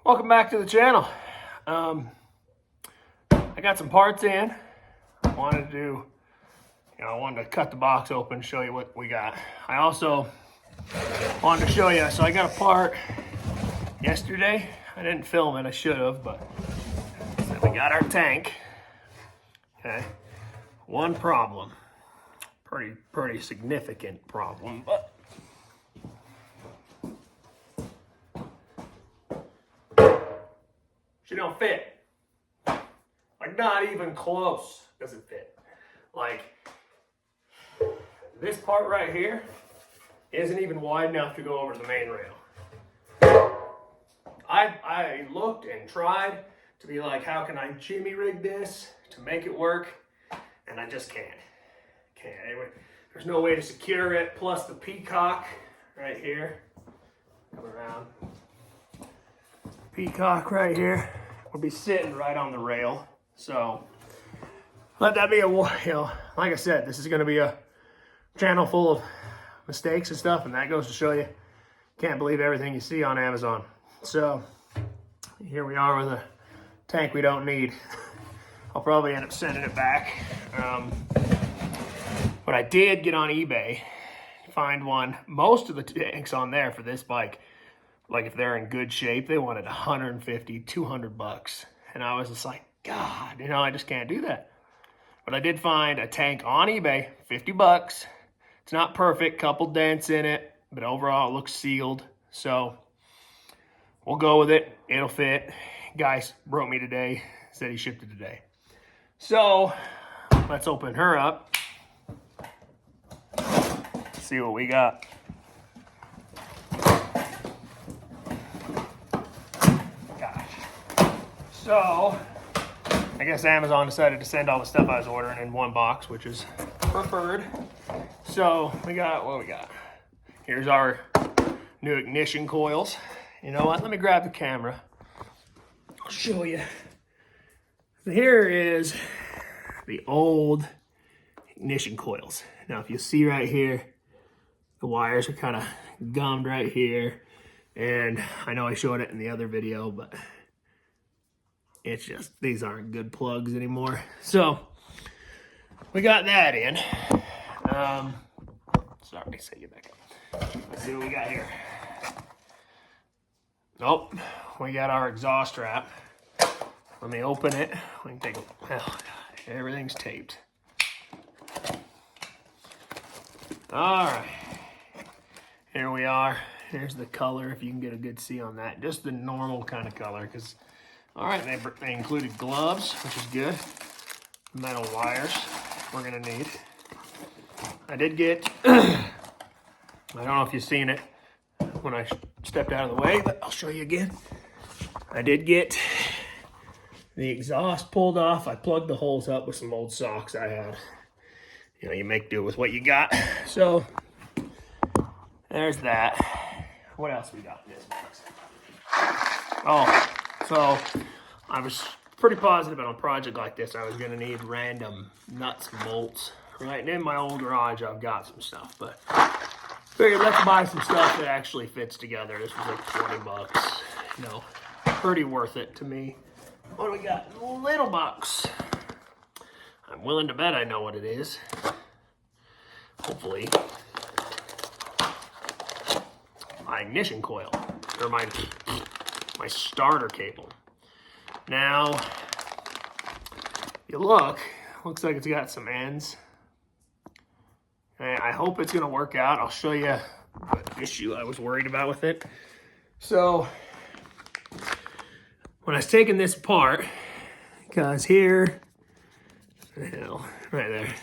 Welcome back to the channel. I got some parts in. I wanted to cut the box open, show you what we got. I also wanted to show you, so I got a part yesterday. I didn't film it, I should have, but so we got our tank. Okay, one problem, pretty significant problem, but she don't fit. Like, not even close doesn't fit. Like, this part right here isn't even wide enough to go over the main rail. I looked and tried to be like, how can I jimmy rig this to make it work? And I just can't. Anyway, there's no way to secure it. Plus the peacock right here. Come around. Peacock right here will be sitting right on the rail. So let that be like I said, this is going to be a channel full of mistakes and stuff, and that goes to show you can't believe everything you see on Amazon. So here we are with a tank we don't need. I'll probably end up sending it back. But I did get on eBay, find one. Most of the tanks on there for this bike, like if they're in good shape, they wanted 150, 200 bucks. And I was just like, God, I just can't do that. But I did find a tank on eBay, 50 bucks. It's not perfect, couple dents in it, but overall it looks sealed. So we'll go with it, it'll fit. Guy wrote me today, said he shipped it today. So let's open her up. See what we got. So, I guess Amazon decided to send all the stuff I was ordering in one box, which is preferred. So, we got what we got. Here's our new ignition coils. You know what? Let me grab the camera. I'll show you. So here is the old ignition coils. Now, if you see right here, the wires are kind of gummed right here. And I know I showed it in the other video, but it's just, these aren't good plugs anymore. So, we got that in. Sorry, set you back up. Let's see what we got here. Nope, we got our exhaust wrap. Let me open it. We can take a, oh God, everything's taped. All right, here we are. Here's the color, if you can get a good see on that. Just the normal kind of color, because all right, they included gloves, which is good. Metal wires we're gonna need. I did get, I don't know if you've seen it when I stepped out of the way, but I'll show you again. I did get the exhaust pulled off. I plugged the holes up with some old socks I had. You make do with what you got. So, there's that. What else we got in this box? Oh. So, I was pretty positive on a project like this, I was going to need random nuts and bolts. Right, and in my old garage, I've got some stuff, but figured let's buy some stuff that actually fits together. This was like 20 bucks, pretty worth it to me. What do we got? Little box. I'm willing to bet I know what it is. Hopefully. My ignition coil, or my starter cable. Now, you looks like it's got some ends. And I hope it's gonna work out. I'll show you the issue I was worried about with it. So, when I was taking this apart, because here, right there.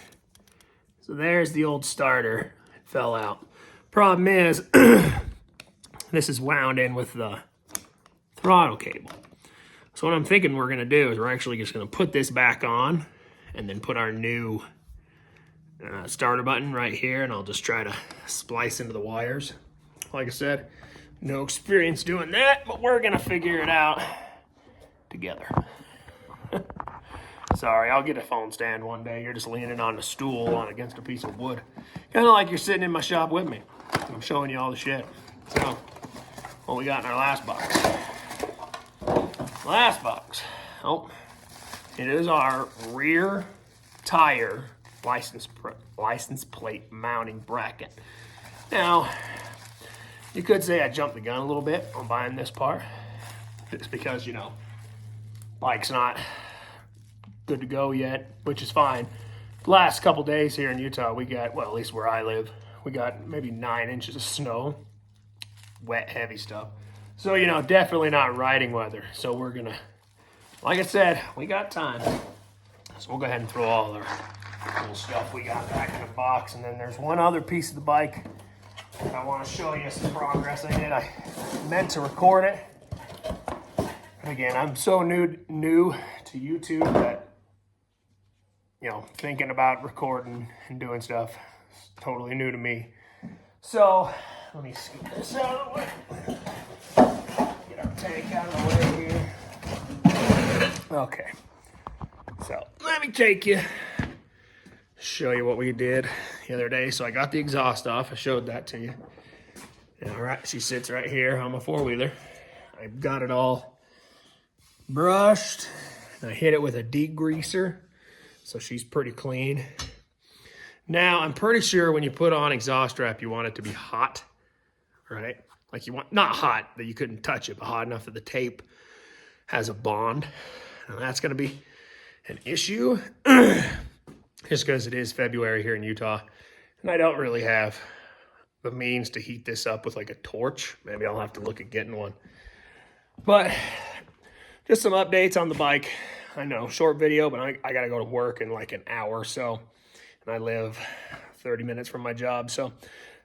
So there's the old starter. It fell out. Problem is, this is wound in with the throttle cable. So what I'm thinking we're gonna do is we're actually just gonna put this back on and then put our new starter button right here, and I'll just try to splice into the wires. Like I said, no experience doing that, but we're gonna figure it out together. Sorry, I'll get a phone stand one day. You're just leaning on a stool against a piece of wood. Kind of like you're sitting in my shop with me. I'm showing you all the shit. So, what we got in our last box. Last box. Oh, it is our rear tire license plate mounting bracket. Now, you could say I jumped the gun a little bit on buying this part. It's because, you know, bike's not good to go yet, which is fine. The last couple days here in Utah, we got, well, at least where I live, we got maybe 9 inches of snow, wet, heavy stuff. So, you know, definitely not riding weather. So we're gonna, like I said, we got time. So we'll go ahead and throw all our little stuff we got back in the box. And then there's one other piece of the bike that I want to show you some progress I did. I meant to record it. And again, I'm so new to YouTube that, you know, thinking about recording and doing stuff is totally new to me. So let me scoot this out of the way. Get our tank out of the way here. Okay. So let me take you, show you what we did the other day. So I got the exhaust off. I showed that to you. All right, she sits right here on my four-wheeler. I got it all brushed. And I hit it with a degreaser, so she's pretty clean. Now, I'm pretty sure when you put on exhaust wrap, you want it to be hot, right? Like you want, not hot that you couldn't touch it, but hot enough that the tape has a bond. And that's gonna be an issue just because it is February here in Utah. And I don't really have the means to heat this up with like a torch. Maybe I'll have to look at getting one. But just some updates on the bike. I know, short video, but I gotta go to work in like an hour or so. And I live 30 minutes from my job, so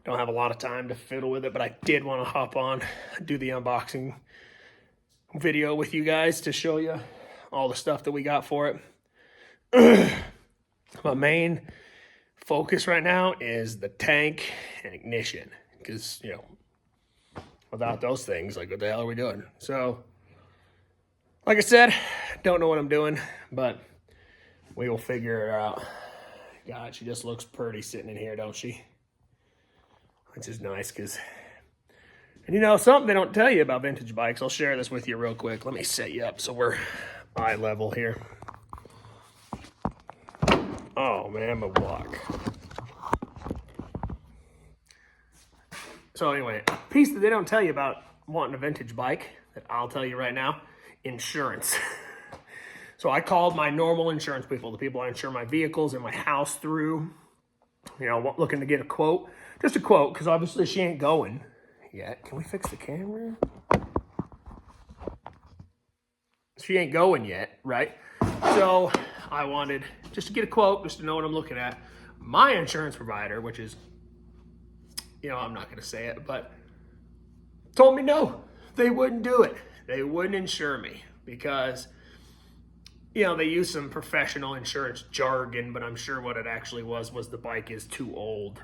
don't have a lot of time to fiddle with it. But I did want to hop on, do the unboxing video with you guys to show you all the stuff that we got for it. My main focus right now is the tank and ignition, because, you know, without those things, like, what the hell are we doing? So, like I said, don't know what I'm doing, but we will figure it out. God, she just looks pretty sitting in here, don't she? Which is nice, because, and you know, something they don't tell you about vintage bikes, I'll share this with you real quick. Let me set you up so we're eye level here. Oh man, my block. So anyway, a piece that they don't tell you about wanting a vintage bike, that I'll tell you right now, insurance. So I called my normal insurance people, the people I insure my vehicles and my house through, you know, looking to get a quote. Just a quote, because obviously she ain't going yet. Can we fix the camera? She ain't going yet, right? So I wanted just to get a quote, just to know what I'm looking at. My insurance provider, which is, you know, I'm not going to say it, but told me no, they wouldn't do it. They wouldn't insure me because, you know, they use some professional insurance jargon, but I'm sure what it actually was the bike is too old,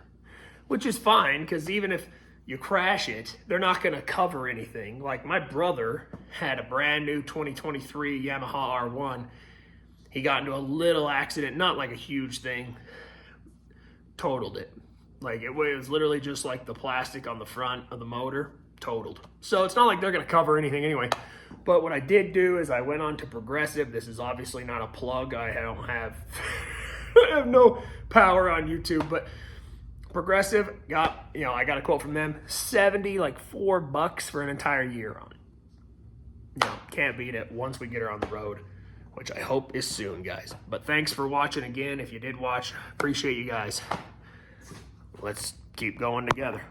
which is fine, because even if you crash it, they're not going to cover anything. Like my brother had a brand new 2023 Yamaha R1. He got into a little accident, not like a huge thing, totaled it. Like it was literally just like the plastic on the front of the motor, totaled. So it's not like they're going to cover anything anyway. But what I did do is I went on to Progressive. This is obviously not a plug. I don't have, I have no power on YouTube, but Progressive got, you know, I got a quote from them, $4 for an entire year on it. You know, can't beat it once we get her on the road, which I hope is soon, guys. But thanks for watching again. If you did watch, appreciate you guys. Let's keep going together.